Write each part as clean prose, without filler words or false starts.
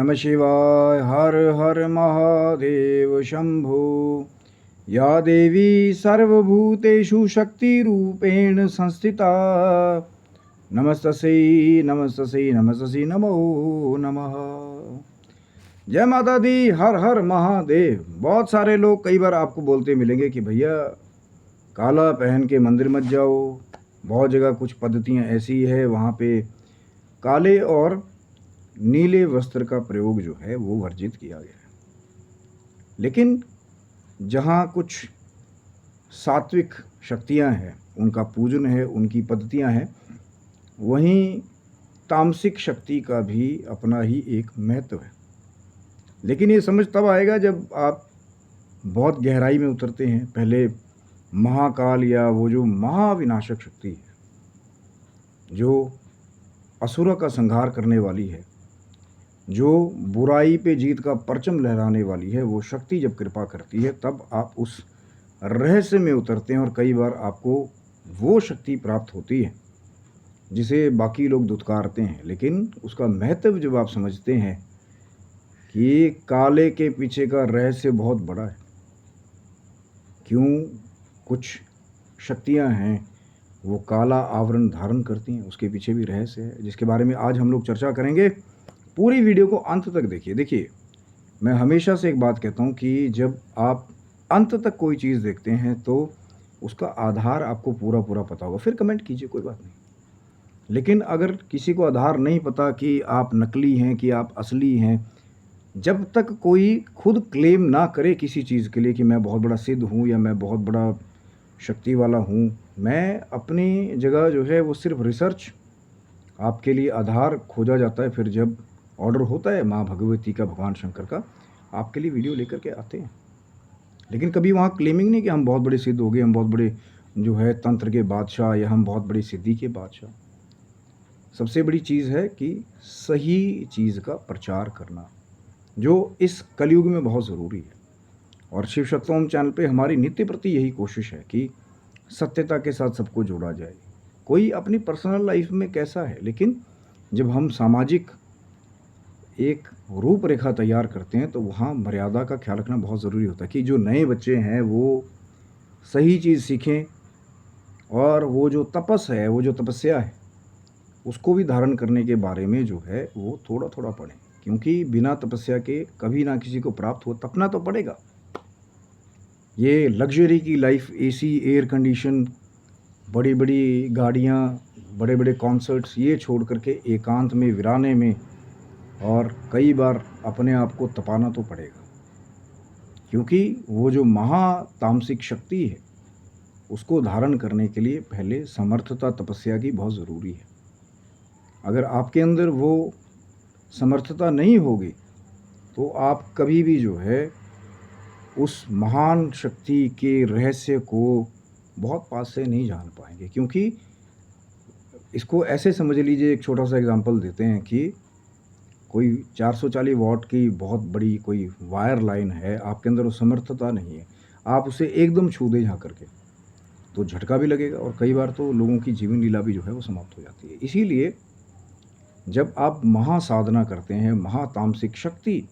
नमः शिवाय। हर हर महादेव शंभो। या देवी सर्वभूतेषु शक्तिरूपेण संस्थिता। नमस्तस्यै नमस्तस्यै नमस्तस्यै नमो नमः। जय माता दी। हर हर महादेव। बहुत सारे लोग कई बार आपको बोलते मिलेंगे कि भैया काला पहन के मंदिर मत जाओ। बहुत जगह कुछ पद्धतियां ऐसी है वहाँ पे काले और नीले वस्त्र का प्रयोग जो है वो वर्जित किया गया है। लेकिन जहाँ कुछ सात्विक शक्तियाँ हैं, उनका पूजन है, उनकी पद्धतियाँ हैं, वहीं तामसिक शक्ति का भी अपना ही एक महत्व है। लेकिन ये समझ तब आएगा जब आप बहुत गहराई में उतरते हैं। पहले महाकाल या वो जो महाविनाशक शक्ति है, जो असुरों का संहार करने वाली है, जो बुराई पे जीत का परचम लहराने वाली है, वो शक्ति जब कृपा करती है तब आप उस रहस्य में उतरते हैं और कई बार आपको वो शक्ति प्राप्त होती है जिसे बाकी लोग दुत्कारते हैं। लेकिन उसका महत्व जब आप समझते हैं कि काले के पीछे का रहस्य बहुत बड़ा है, क्यों कुछ शक्तियां हैं वो काला आवरण धारण करती हैं, उसके पीछे भी रहस्य है जिसके बारे में आज हम लोग चर्चा करेंगे। पूरी वीडियो को अंत तक देखिए। देखिए, मैं हमेशा से एक बात कहता हूँ कि जब आप अंत तक कोई चीज़ देखते हैं तो उसका आधार आपको पूरा पूरा पता होगा, फिर कमेंट कीजिए, कोई बात नहीं। लेकिन अगर किसी को आधार नहीं पता कि आप नकली हैं कि आप असली हैं, जब तक कोई खुद क्लेम ना करे किसी चीज़ के लिए कि मैं बहुत बड़ा सिद्ध हूँ या मैं बहुत बड़ा शक्ति वाला हूँ, मैं अपनी जगह जो है वो सिर्फ रिसर्च आपके लिए आधार खोजा जाता है। फिर जब ऑर्डर होता है माँ भगवती का, भगवान शंकर का, आपके लिए वीडियो लेकर के आते हैं। लेकिन कभी वहाँ क्लेमिंग नहीं कि हम बहुत बड़े सिद्ध हो गए, हम बहुत बड़े जो है तंत्र के बादशाह, या हम बहुत बड़ी सिद्धि के बादशाह। सबसे बड़ी चीज़ है कि सही चीज़ का प्रचार करना, जो इस कलयुग में बहुत ज़रूरी है। और शिव शक्तोम चैनल पे हमारी नित्य प्रति यही कोशिश है कि सत्यता के साथ सबको जोड़ा जाए। कोई अपनी पर्सनल लाइफ में कैसा है, लेकिन जब हम सामाजिक एक रूपरेखा तैयार करते हैं तो वहाँ मर्यादा का ख्याल रखना बहुत ज़रूरी होता है कि जो नए बच्चे हैं वो सही चीज़ सीखें, और वो जो तपस है, वो जो तपस्या है, उसको भी धारण करने के बारे में जो है वो थोड़ा थोड़ा पढ़ें। क्योंकि बिना तपस्या के कभी ना किसी को प्राप्त हो, तपना तो पड़ेगा। ये लग्जरी की लाइफ, एसी, एयर कंडीशन, बड़ी बड़ी गाड़ियाँ, बड़े बड़े कॉन्सर्ट्स, ये छोड़ करके एकांत में, वीराने में, और कई बार अपने आप को तपाना तो पड़ेगा। क्योंकि वो जो महातामसिक शक्ति है उसको धारण करने के लिए पहले समर्थता, तपस्या की बहुत ज़रूरी है। अगर आपके अंदर वो समर्थता नहीं होगी तो आप कभी भी जो है उस महान शक्ति के रहस्य को बहुत पास से नहीं जान पाएंगे। क्योंकि इसको ऐसे समझ लीजिए, एक छोटा सा एग्जांपल देते हैं कि कोई 440 वॉट की बहुत बड़ी कोई वायर लाइन है, आपके अंदर वो समर्थता नहीं है, आप उसे एकदम छू दें यहाँ करके तो झटका भी लगेगा, और कई बार तो लोगों की जीवन लीला भी जो है वो समाप्त हो जाती है। इसीलिए जब आप महासाधना करते हैं, महातामसिक शक्ति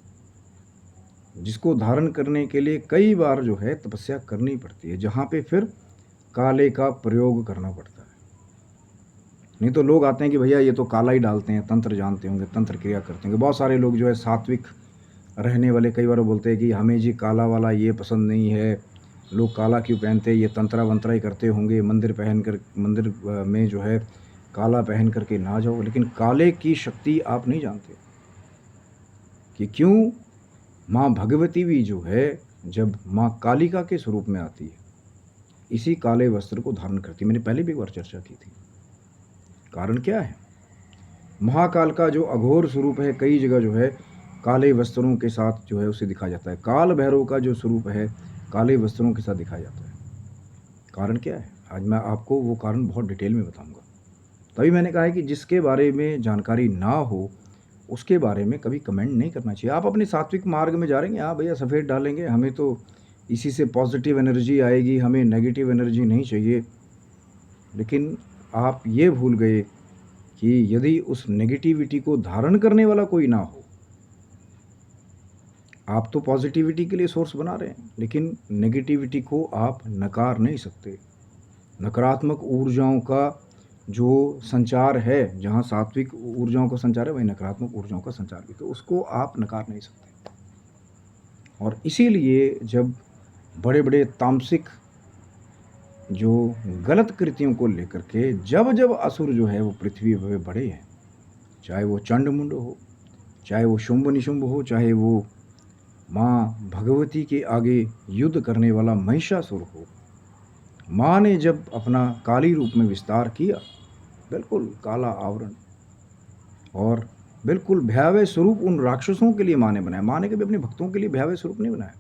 जिसको धारण करने के लिए कई बार जो है तपस्या करनी पड़ती है, जहाँ पे फिर काले का प्रयोग करना पड़ता है। नहीं तो लोग आते हैं कि भैया ये तो काला ही डालते हैं, तंत्र जानते होंगे, तंत्र क्रिया करते होंगे। बहुत सारे लोग जो है सात्विक रहने वाले कई बार बोलते हैं कि हमें जी काला वाला ये पसंद नहीं है, लोग काला क्यों पहनते हैं, ये तंत्रा वंत्रा ही करते होंगे, मंदिर में जो है काला पहन करके ना जाओ। लेकिन काले की शक्ति आप नहीं जानते कि क्यों माँ भगवती भी जो है जब माँ कालिका के स्वरूप में आती है, इसी काले वस्त्र को धारण करती है। मैंने पहले भी एक बार चर्चा की थी। कारण क्या है? महाकाल का जो अघोर स्वरूप है कई जगह जो है काले वस्त्रों के साथ जो है उसे दिखाया जाता है। काल भैरव का जो स्वरूप है काले वस्त्रों के साथ दिखाया जाता है। कारण क्या है? आज मैं आपको वो कारण बहुत डिटेल में बताऊंगा। तभी मैंने कहा है कि जिसके बारे में जानकारी ना हो उसके बारे में कभी कमेंट नहीं करना चाहिए। आप अपने सात्विक मार्ग में जा रहे हैं, हाँ भैया सफ़ेद डालेंगे, हमें तो इसी से पॉजिटिव एनर्जी आएगी, हमें नेगेटिव एनर्जी नहीं चाहिए। लेकिन आप ये भूल गए कि यदि उस नेगेटिविटी को धारण करने वाला कोई ना हो आप तो पॉजिटिविटी के लिए सोर्स बना रहे हैं, लेकिन नेगेटिविटी को आप नकार नहीं सकते। नकारात्मक ऊर्जाओं का जो संचार है, जहाँ सात्विक ऊर्जाओं का संचार है वहीं नकारात्मक ऊर्जाओं का संचार भी, तो उसको आप नकार नहीं सकते। और इसीलिए जब बड़े बड़े तामसिक जो गलत कृतियों को लेकर के जब जब असुर जो है वो पृथ्वी पे बढ़े हैं, चाहे वो चंडमुंड हो, चाहे वो शुंभ निशुंभ हो, चाहे वो माँ भगवती के आगे युद्ध करने वाला महिषासुर हो, माँ ने जब अपना काली रूप में विस्तार किया, बिल्कुल काला आवरण, और बिल्कुल भयावह स्वरूप उन राक्षसों के लिए माँ ने बनाया। माँ ने कभी अपने भक्तों के लिए भयावह स्वरूप नहीं बनाया।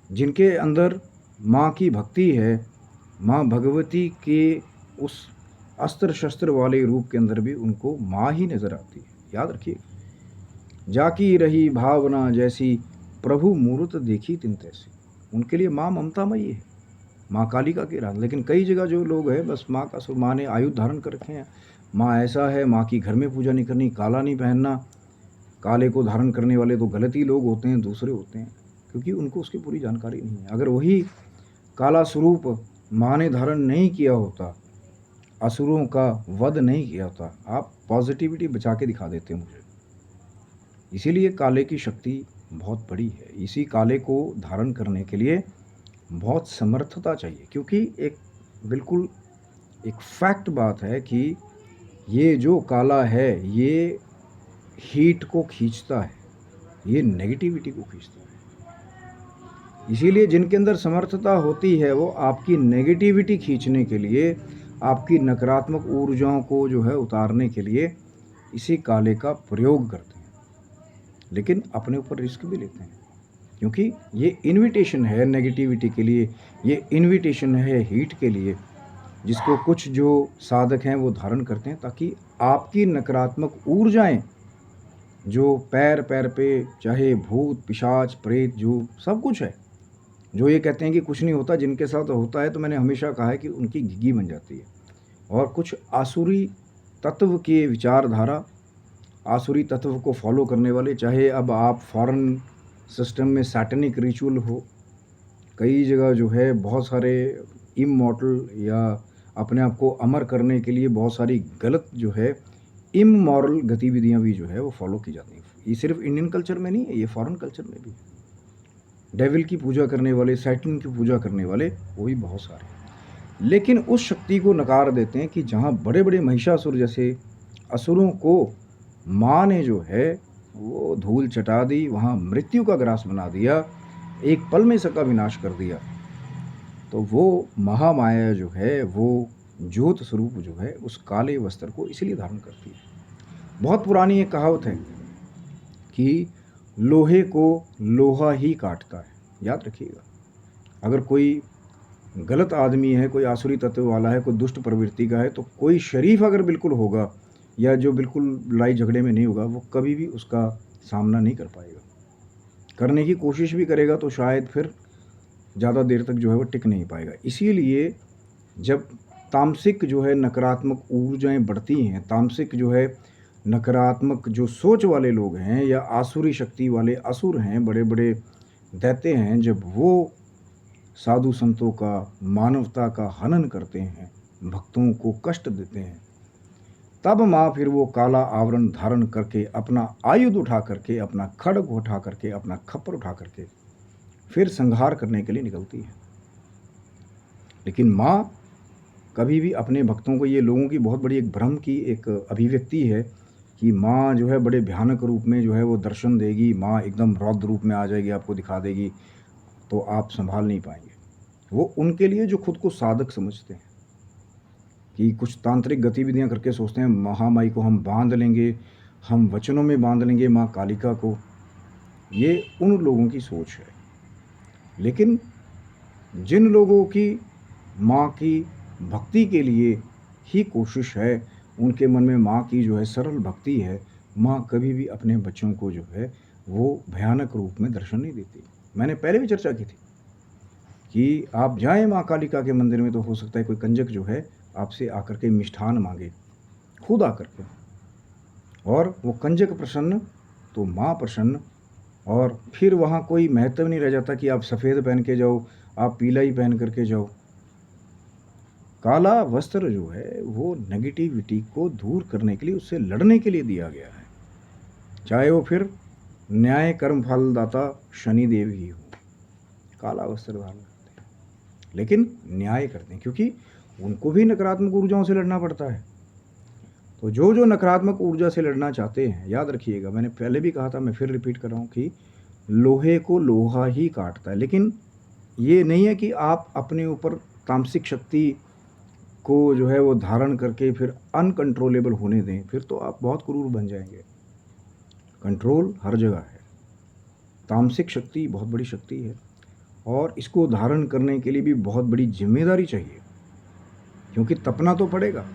जिनके अंदर माँ की भक्ति है, माँ भगवती के उस अस्त्र शस्त्र वाले रूप के अंदर भी उनको माँ ही नजर आती है। याद रखिए, जाकी रही भावना जैसी, प्रभु मूर्त देखी तिन तैसी। उनके लिए माँ ममतामयी है, माँ कालिका के राज। लेकिन कई जगह जो लोग हैं बस माँ का माँ ने आयुध धारण कर रखे हैं, माँ ऐसा है, माँ की घर में पूजा नहीं करनी, काला नहीं पहनना। काले को धारण करने वाले तो गलत ही लोग होते हैं, दूसरे होते हैं, क्योंकि उनको उसकी पूरी जानकारी नहीं है। अगर वही काला स्वरूप माँ ने धारण नहीं किया होता, असुरों का वध नहीं किया होता, आप पॉजिटिविटी बचा के दिखा देते मुझे। इसीलिए काले की शक्ति बहुत बड़ी है। इसी काले को धारण करने के लिए बहुत समर्थता चाहिए, क्योंकि एक बिल्कुल एक फैक्ट बात है कि ये जो काला है ये हीट को खींचता है, ये नेगेटिविटी को खींचता है। इसीलिए जिनके अंदर समर्थता होती है वो आपकी नेगेटिविटी खींचने के लिए, आपकी नकारात्मक ऊर्जाओं को जो है उतारने के लिए इसी काले का प्रयोग करते हैं, लेकिन अपने ऊपर रिस्क भी लेते हैं, क्योंकि ये इनविटेशन है नेगेटिविटी के लिए, ये इनविटेशन है हीट के लिए, जिसको कुछ जो साधक हैं वो धारण करते हैं, ताकि आपकी नकारात्मक ऊर्जाएं जो पैर पैर पे, चाहे भूत पिशाच प्रेत, जो सब कुछ है, जो ये कहते हैं कि कुछ नहीं होता, जिनके साथ होता है तो मैंने हमेशा कहा है कि उनकी घिघी बन जाती है। और कुछ आसुरी तत्व के विचारधारा, आसुरी तत्व को फॉलो करने वाले, चाहे अब आप फॉरेन सिस्टम में सैटेनिक रिचुअल हो, कई जगह जो है बहुत सारे इमॉर्टल या अपने आप को अमर करने के लिए बहुत सारी गलत जो है इमोरल गतिविधियां भी जो है वो फॉलो की जाती हैं। ये सिर्फ इंडियन कल्चर में नहीं है, ये फॉरेन कल्चर में भी है। डेविल की पूजा करने वाले, सैटन की पूजा करने वाले, वो भी बहुत सारे हैं। लेकिन उस शक्ति को नकार देते हैं कि जहाँ बड़े बड़े महिषासुर जैसे असुरों को माँ ने जो है वो धूल चटा दी, वहाँ मृत्यु का ग्रास बना दिया, एक पल में सबका विनाश कर दिया। तो वो महामाया जो है वो ज्योत स्वरूप जो है उस काले वस्त्र को इसलिए धारण करती है। बहुत पुरानी एक कहावत है कि लोहे को लोहा ही काटता है। याद रखिएगा, अगर कोई गलत आदमी है, कोई आसुरी तत्व वाला है, कोई दुष्ट प्रवृत्ति का है, तो कोई शरीफ अगर बिल्कुल होगा या जो बिल्कुल लड़ाई झगड़े में नहीं होगा, वो कभी भी उसका सामना नहीं कर पाएगा। करने की कोशिश भी करेगा तो शायद फिर ज़्यादा देर तक जो है वो टिक नहीं पाएगा। इसीलिए जब तामसिक जो है नकारात्मक ऊर्जाएं बढ़ती हैं, तामसिक जो है नकारात्मक जो सोच वाले लोग हैं या आसुरी शक्ति वाले असुर हैं, बड़े बड़े दैत्य हैं, जब वो साधु संतों का, मानवता का हनन करते हैं, भक्तों को कष्ट देते हैं, तब माँ फिर वो काला आवरण धारण करके, अपना आयुध उठा करके, अपना खड्ग उठा करके, अपना खप्पर उठा करके फिर संहार करने के लिए निकलती है। लेकिन माँ कभी भी अपने भक्तों को, ये लोगों की बहुत बड़ी एक भ्रम की एक अभिव्यक्ति है कि माँ जो है बड़े भयानक रूप में जो है वो दर्शन देगी, माँ एकदम रौद्र रूप में आ जाएगी, आपको दिखा देगी, तो आप संभाल नहीं पाएंगे। वो उनके लिए जो खुद को साधक समझते हैं कि कुछ तांत्रिक गतिविधियां करके सोचते हैं महामाई को हम बांध लेंगे, हम वचनों में बांध लेंगे माँ कालिका को, ये उन लोगों की सोच है। लेकिन जिन लोगों की माँ की भक्ति के लिए ही कोशिश है, उनके मन में माँ की जो है सरल भक्ति है, माँ कभी भी अपने बच्चों को जो है वो भयानक रूप में दर्शन नहीं देती। मैंने पहले भी चर्चा की थी कि आप जाएं माँ कालिका के मंदिर में तो हो सकता है कोई कंजक जो है आपसे आकर के मिष्ठान मांगे, खुद आकर के, और वो कंजक प्रसन्न तो माँ प्रसन्न, और फिर वहाँ कोई महत्व नहीं रह जाता कि आप सफ़ेद पहन के जाओ, आप पीला ही पहन करके जाओ। काला वस्त्र जो है वो नेगेटिविटी को दूर करने के लिए, उससे लड़ने के लिए दिया गया है, चाहे वो फिर न्याय कर्म फलदाता शनि देव ही हो। काला वस्त्र धारण करते हैं लेकिन न्याय करते हैं, क्योंकि उनको भी नकारात्मक ऊर्जाओं से लड़ना पड़ता है। तो जो जो नकारात्मक ऊर्जा से लड़ना चाहते हैं, याद रखिएगा, मैंने पहले भी कहा था, मैं फिर रिपीट कर रहा हूँ कि लोहे को लोहा ही काटता है। लेकिन ये नहीं है कि आप अपने ऊपर तामसिक शक्ति को जो है वो धारण करके फिर अनकंट्रोलेबल होने दें, फिर तो आप बहुत क्रूर बन जाएंगे। कंट्रोल हर जगह है। तामसिक शक्ति बहुत बड़ी शक्ति है और इसको धारण करने के लिए भी बहुत बड़ी जिम्मेदारी चाहिए, क्योंकि तपना तो पड़ेगा।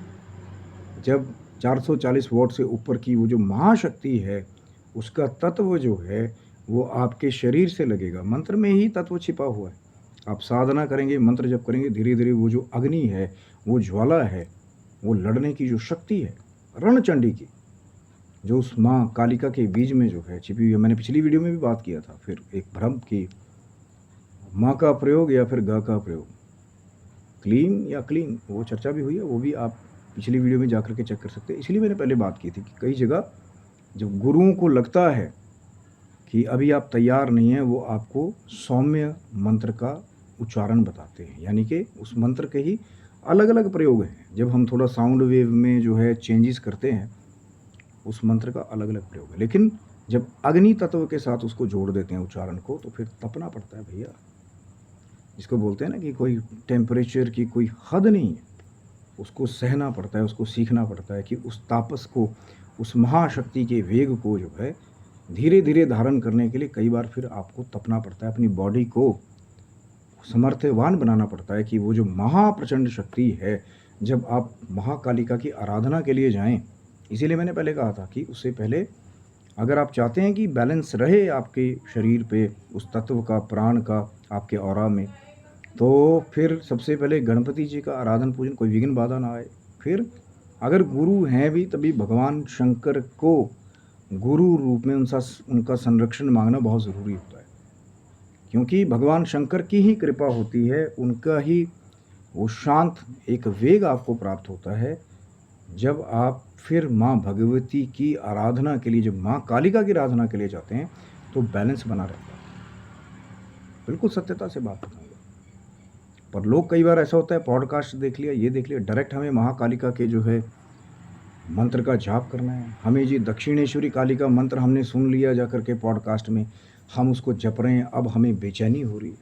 जब 440 वॉट से ऊपर की वो जो महाशक्ति है, उसका तत्व जो है वो आपके शरीर से लगेगा। मंत्र में ही तत्व छिपा हुआ है। आप साधना करेंगे, मंत्र जप करेंगे, धीरे धीरे वो जो अग्नि है, वो ज्वाला है, वो लड़ने की जो शक्ति है रणचंडी की, जो उस माँ कालिका के बीज में जो है छिपी हुई है। मैंने पिछली वीडियो में भी बात किया था। फिर एक भ्रम की माँ का प्रयोग या फिर ग का प्रयोग, क्लीन या क्लीन, वो चर्चा भी हुई है, वो भी आप पिछली वीडियो में जाकर के चेक कर सकते हैं। इसलिए मैंने पहले बात की थी कि कई जगह जब गुरुओं को लगता है कि अभी आप तैयार नहीं हैं, वो आपको सौम्य मंत्र का उच्चारण बताते हैं, यानी कि उस मंत्र के ही अलग अलग प्रयोग हैं। जब हम थोड़ा साउंड वेव में जो है चेंजेस करते हैं, उस मंत्र का अलग अलग प्रयोग है। लेकिन जब अग्नि तत्व के साथ उसको जोड़ देते हैं उच्चारण को, तो फिर तपना पड़ता है भैया। जिसको बोलते हैं ना कि कोई टेम्परेचर की कोई हद नहीं है, उसको सहना पड़ता है, उसको सीखना पड़ता है कि उस तापस को, उस महाशक्ति के वेग को जो है धीरे धीरे धारण करने के लिए कई बार फिर आपको तपना पड़ता है, अपनी बॉडी को समर्थवान बनाना पड़ता है कि वो जो महाप्रचंड शक्ति है, जब आप महाकालिका की आराधना के लिए जाएं। इसीलिए मैंने पहले कहा था कि उससे पहले अगर आप चाहते हैं कि बैलेंस रहे आपके शरीर पे, उस तत्व का, प्राण का, आपके ऑरा में, तो फिर सबसे पहले गणपति जी का आराधन पूजन, कोई विघ्न बाधा ना आए। फिर अगर गुरु हैं भी, तभी भगवान शंकर को गुरु रूप में उनका संरक्षण मांगना बहुत ज़रूरी होता है, क्योंकि भगवान शंकर की ही कृपा होती है, उनका ही वो शांत एक वेग आपको प्राप्त होता है। जब आप फिर माँ भगवती की आराधना के लिए, जब माँ कालिका की आराधना के लिए जाते हैं, तो बैलेंस बना रहता है। बिल्कुल सत्यता से बात बताऊंगा। पर लोग कई बार ऐसा होता है, पॉडकास्ट देख लिया, ये देख लिया, डायरेक्ट हमें महाकालिका के जो है मंत्र का जाप करना है। हमें जी दक्षिणेश्वरी कालिका मंत्र हमने सुन लिया जा करके पॉडकास्ट में, हम उसको जप रहे हैं, अब हमें बेचैनी हो रही है।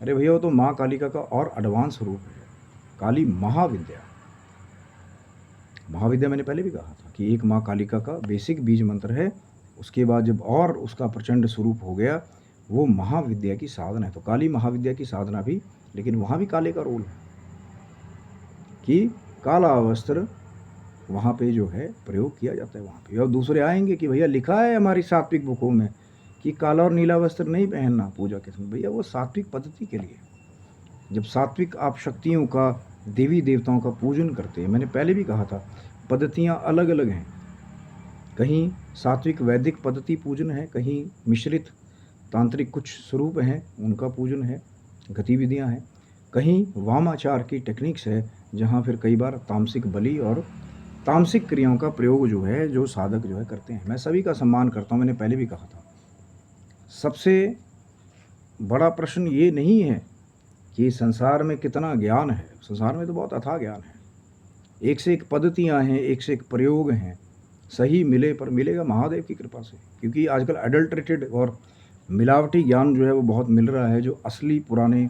अरे भैया, वो तो माँ कालिका का और एडवांस रूप है, काली महाविद्या। महाविद्या मैंने पहले भी कहा था कि एक माँ कालिका का बेसिक बीज मंत्र है, उसके बाद जब और उसका प्रचंड स्वरूप हो गया, वो महाविद्या की साधना है। तो काली महाविद्या की साधना भी, लेकिन वहाँ भी काले का रोल है कि काला वस्त्र वहाँ पे जो है प्रयोग किया जाता है वहाँ पे। और दूसरे आएंगे कि भैया लिखा है हमारी सात्विक बुकों में कि काला और नीला वस्त्र नहीं पहनना पूजा के समय। भैया वो सात्विक पद्धति के लिए, जब सात्विक आप शक्तियों का, देवी देवताओं का पूजन करते हैं। मैंने पहले भी कहा था, पद्धतियाँ अलग अलग हैं। कहीं सात्विक वैदिक पद्धति पूजन है, कहीं मिश्रित तांत्रिक कुछ स्वरूप हैं, उनका पूजन है, गतिविधियाँ हैं, कहीं वामाचार की टेक्निक्स है, जहाँ फिर कई बार तामसिक बलि और तामसिक क्रियाओं का प्रयोग जो है, जो साधक जो है करते हैं। मैं सभी का सम्मान करता हूँ, मैंने पहले भी कहा था। सबसे बड़ा प्रश्न ये नहीं है कि संसार में कितना ज्ञान है, संसार में तो बहुत अथाह ज्ञान है, एक से एक पद्धतियाँ हैं, एक से एक प्रयोग हैं। सही मिले पर मिलेगा महादेव की कृपा से, क्योंकि आजकल एडल्ट्रेटेड और मिलावटी ज्ञान जो है वो बहुत मिल रहा है। जो असली पुराने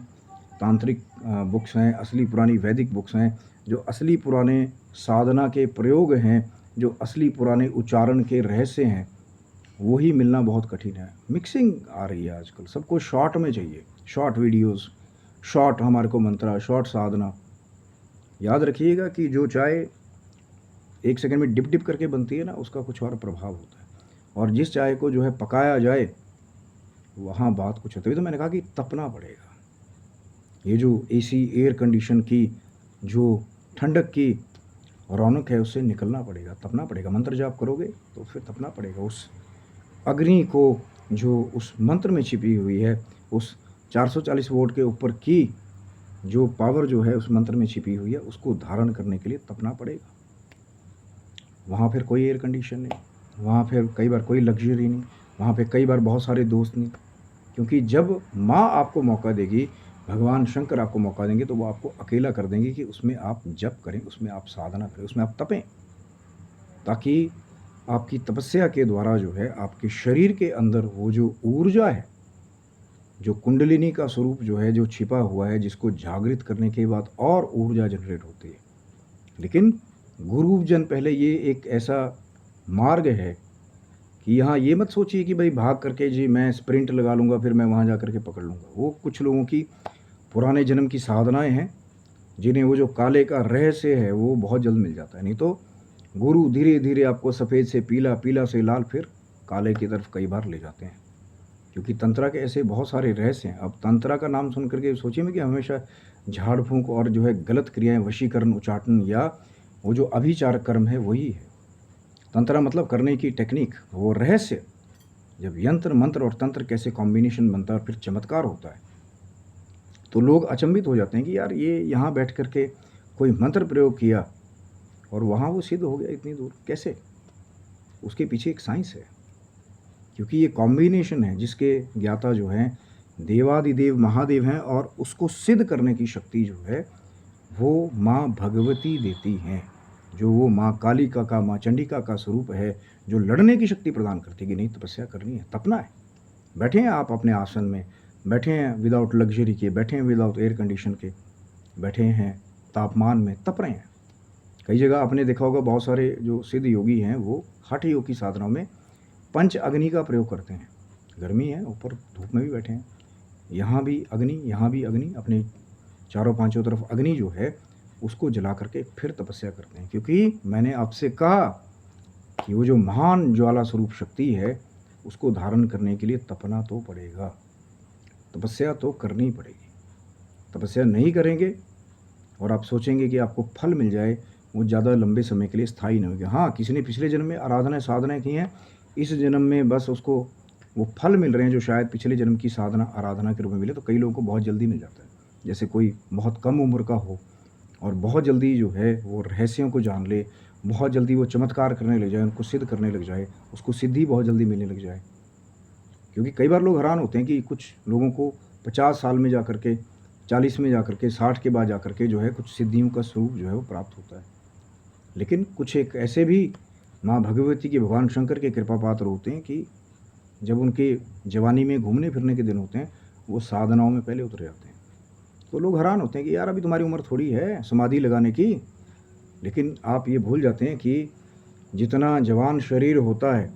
तांत्रिक बुक्स हैं, असली पुरानी वैदिक बुक्स हैं, जो असली पुराने साधना के प्रयोग हैं, जो असली पुराने उच्चारण के रहस्य हैं, वही मिलना बहुत कठिन है। मिक्सिंग आ रही है आजकल, सबको शॉर्ट में चाहिए, शॉर्ट वीडियोस, शॉर्ट हमारे को मंत्रा, शॉर्ट साधना। याद रखिएगा कि जो चाय 1 सेकंड में डिप डिप करके बनती है ना, उसका कुछ और प्रभाव होता है, और जिस चाय को जो है पकाया जाए, वहाँ बात कुछ होती है। तो मैंने कहा कि तपना पड़ेगा। ये जो एसी एयर कंडीशन की जो ठंडक की रौनक है, उससे निकलना पड़ेगा, तपना पड़ेगा। मंत्र जाप करोगे तो फिर तपना पड़ेगा, उस अग्नि को जो उस मंत्र में छिपी हुई है, उस 440 वोल्ट के ऊपर की जो पावर जो है उस मंत्र में छिपी हुई है, उसको धारण करने के लिए तपना पड़ेगा। वहाँ फिर कोई एयर कंडीशन नहीं, वहाँ फिर कई बार कोई लग्जरी नहीं, वहाँ पे कई बार बहुत सारे दोस्त नहीं। क्योंकि जब माँ आपको मौका देगी, भगवान शंकर आपको मौका देंगे, तो वो आपको अकेला कर देंगे कि उसमें आप जप करें, उसमें आप साधना करें, उसमें आप तपें, ताकि आपकी तपस्या के द्वारा जो है आपके शरीर के अंदर वो जो ऊर्जा है, जो कुंडलिनी का स्वरूप जो है, जो छिपा हुआ है, जिसको जागृत करने के बाद और ऊर्जा जनरेट होती है। लेकिन गुरुजन पहले ये एक ऐसा मार्ग है कि यहाँ ये मत सोचिए कि भाई भाग करके जी मैं स्प्रिंट लगा लूँगा फिर मैं वहाँ जा करके पकड़ लूँगा। वो कुछ लोगों की पुराने जन्म की साधनाएं हैं, जिन्हें वो जो काले का रहस्य है वो बहुत जल्द मिल जाता है। नहीं तो गुरु धीरे धीरे आपको सफ़ेद से पीला, पीला से लाल, फिर काले की तरफ कई बार ले जाते हैं। क्योंकि तंत्रा के ऐसे बहुत सारे रहस्य हैं। अब तंत्रा का नाम सुन करके सोचिए में कि हमेशा झाड़ फूंक और जो है गलत क्रियाएं, वशीकरण, उच्चाटन या वो जो अभिचार कर्म है वही है। तंत्रा मतलब करने की टेक्निक, वो रहस्य। जब यंत्र मंत्र और तंत्र कैसे कॉम्बिनेशन बनता है और फिर चमत्कार होता है, तो लोग अचंभित हो जाते हैं कि यार ये यहाँ बैठ करके कोई मंत्र प्रयोग किया और वहाँ वो सिद्ध हो गया इतनी दूर, कैसे? उसके पीछे एक साइंस है। क्योंकि ये कॉम्बिनेशन है जिसके ज्ञाता जो हैं देवादिदेव महादेव हैं, और उसको सिद्ध करने की शक्ति जो है वो माँ भगवती देती हैं। जो वो माँ कालिका का, माँ चंडिका का स्वरूप है, जो लड़ने की शक्ति प्रदान करती है कि नहीं तपस्या करनी है, तपना है। बैठे हैं आप अपने आसन में, बैठे हैं विदाउट लग्जरी के, बैठे हैं विदाउट एयर कंडीशन के, बैठे हैं तापमान में, तप रहे हैं। कई जगह आपने देखा होगा बहुत सारे जो सिद्ध योगी हैं वो हठ योग की साधनाओं में पंच अग्नि का प्रयोग करते हैं। गर्मी है, ऊपर धूप में भी बैठे हैं, यहाँ भी अग्नि, यहाँ भी अग्नि, अपने चारों पांचों तरफ अग्नि जो है उसको जला करके फिर तपस्या करते हैं। क्योंकि मैंने आपसे कहा कि वो जो महान ज्वाला स्वरूप शक्ति है उसको धारण करने के लिए तपना तो पड़ेगा, तपस्या तो करनी पड़ेगी। तपस्या नहीं करेंगे और आप सोचेंगे कि आपको फल मिल जाए, वो ज़्यादा लंबे समय के लिए स्थायी नहीं होगी। हाँ, किसी ने पिछले जन्म में आराधना साधनाएँ की हैं, इस जन्म में बस उसको वो फल मिल रहे हैं जो शायद पिछले जन्म की साधना आराधना के रूप में मिले। तो कई लोगों को बहुत जल्दी मिल जाता है। जैसे कोई बहुत कम उम्र का हो और बहुत जल्दी जो है वो रहस्यों को जान ले, बहुत जल्दी वो चमत्कार करने लग जाए, उनको सिद्ध करने लग जाए, उसको सिद्धि बहुत जल्दी मिलने लग जाए। क्योंकि कई बार लोग हैरान होते हैं कि कुछ लोगों को 50 साल में जा कर के, 40 में जा कर के, 60 के बाद जा कर के जो है कुछ सिद्धियों का स्वरूप जो है वो प्राप्त होता है। लेकिन कुछ एक ऐसे भी माँ भगवती के, भगवान शंकर के कृपा पात्र होते हैं कि जब उनके जवानी में घूमने फिरने के दिन होते हैं, वो साधनाओं में पहले उतर जाते हैं। तो लोग हैरान होते हैं कि यार अभी तुम्हारी उम्र थोड़ी है समाधि लगाने की। लेकिन आप ये भूल जाते हैं कि जितना जवान शरीर होता है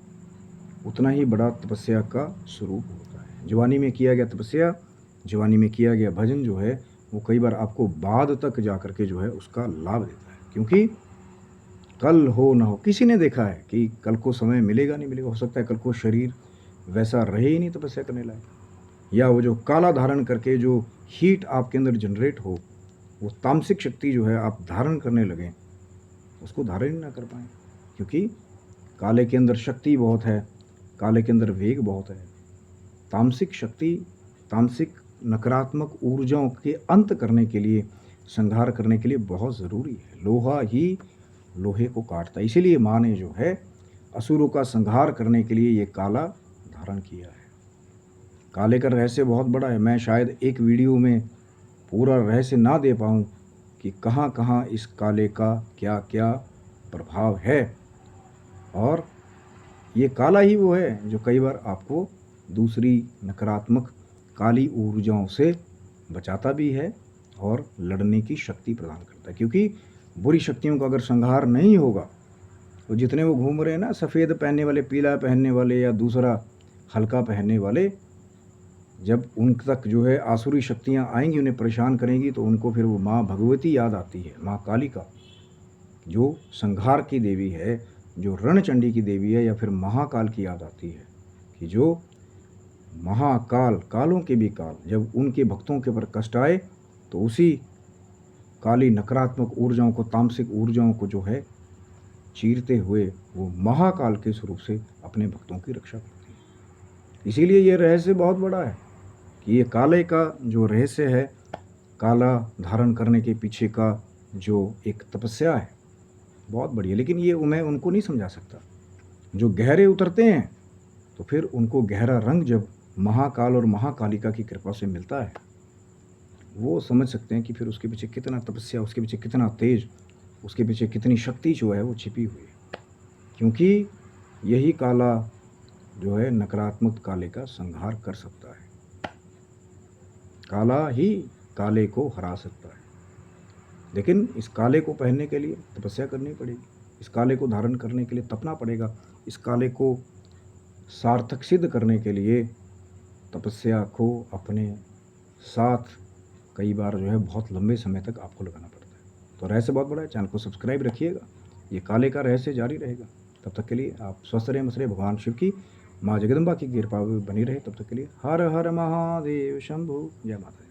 उतना ही बड़ा तपस्या का स्वरूप होता है। जवानी में किया गया तपस्या, जवानी में किया गया भजन जो है वो कई बार आपको बाद तक जा कर के जो है उसका लाभ देता है। क्योंकि कल हो ना हो, किसी ने देखा है कि कल को समय मिलेगा नहीं मिलेगा। हो सकता है कल को शरीर वैसा रहे ही नहीं तपस्या करने लायक, या वो जो काला धारण करके जो हीट आपके अंदर जनरेट हो, वो तामसिक शक्ति जो है आप धारण करने लगें, उसको धारण ही ना कर पाएँ। क्योंकि काले के अंदर शक्ति बहुत है, काले के अंदर वेग बहुत है। तामसिक शक्ति, तामसिक नकारात्मक ऊर्जाओं के अंत करने के लिए, संहार करने के लिए बहुत ज़रूरी है। लोहा ही लोहे को काटता है। इसीलिए माँ ने जो है असुरों का संहार करने के लिए ये काला धारण किया है। काले का रहस्य बहुत बड़ा है। मैं शायद एक वीडियो में पूरा रहस्य ना दे पाऊँ कि कहाँ कहाँ इस काले का क्या क्या प्रभाव है। और ये काला ही वो है जो कई बार आपको दूसरी नकारात्मक काली ऊर्जाओं से बचाता भी है और लड़ने की शक्ति प्रदान करता है। क्योंकि बुरी शक्तियों का अगर संहार नहीं होगा तो जितने वो घूम रहे हैं ना, सफ़ेद पहनने वाले, पीला पहनने वाले या दूसरा हल्का पहनने वाले, जब उन तक जो है आसुरी शक्तियाँ आएंगी, उन्हें परेशान करेंगी, तो उनको फिर वो माँ भगवती याद आती है, माँ कालिका, जो संहार की देवी है, जो रणचंडी की देवी है, या फिर महाकाल की याद आती है कि जो महाकाल, कालों के भी काल, जब उनके भक्तों के ऊपर कष्ट आए तो उसी काली नकारात्मक ऊर्जाओं को, तामसिक ऊर्जाओं को जो है चीरते हुए वो महाकाल के स्वरूप से अपने भक्तों की रक्षा करती है। इसीलिए ये रहस्य बहुत बड़ा है कि ये काले का जो रहस्य है, काला धारण करने के पीछे का जो एक तपस्या है, बहुत बड़ी है। लेकिन ये मैं उनको नहीं समझा सकता। जो गहरे उतरते हैं तो फिर उनको गहरा रंग जब महाकाल और महाकालिका की कृपा से मिलता है, वो समझ सकते हैं कि फिर उसके पीछे कितना तपस्या, उसके पीछे कितना तेज, उसके पीछे कितनी शक्ति जो है वो छिपी हुई है। क्योंकि यही काला जो है नकारात्मक काले का संहार कर सकता है। काला ही काले को हरा सकता है। लेकिन इस काले को पहनने के लिए तपस्या करनी पड़ेगी, इस काले को धारण करने के लिए तपना पड़ेगा, इस काले को सार्थक सिद्ध करने के लिए तपस्या को अपने साथ कई बार जो है बहुत लंबे समय तक आपको लगाना पड़ता है। तो रहस्य बहुत बड़ा है। चैनल को सब्सक्राइब रखिएगा, ये काले का रहस्य जारी रहेगा। तब तक के लिए आप स्वस्थ रहें, मस्त रहें। भगवान शिव की, माँ जगदम्बा की कृपा बनी रहे। तब तक के लिए हर हर महादेव शंभु। जय माता दी।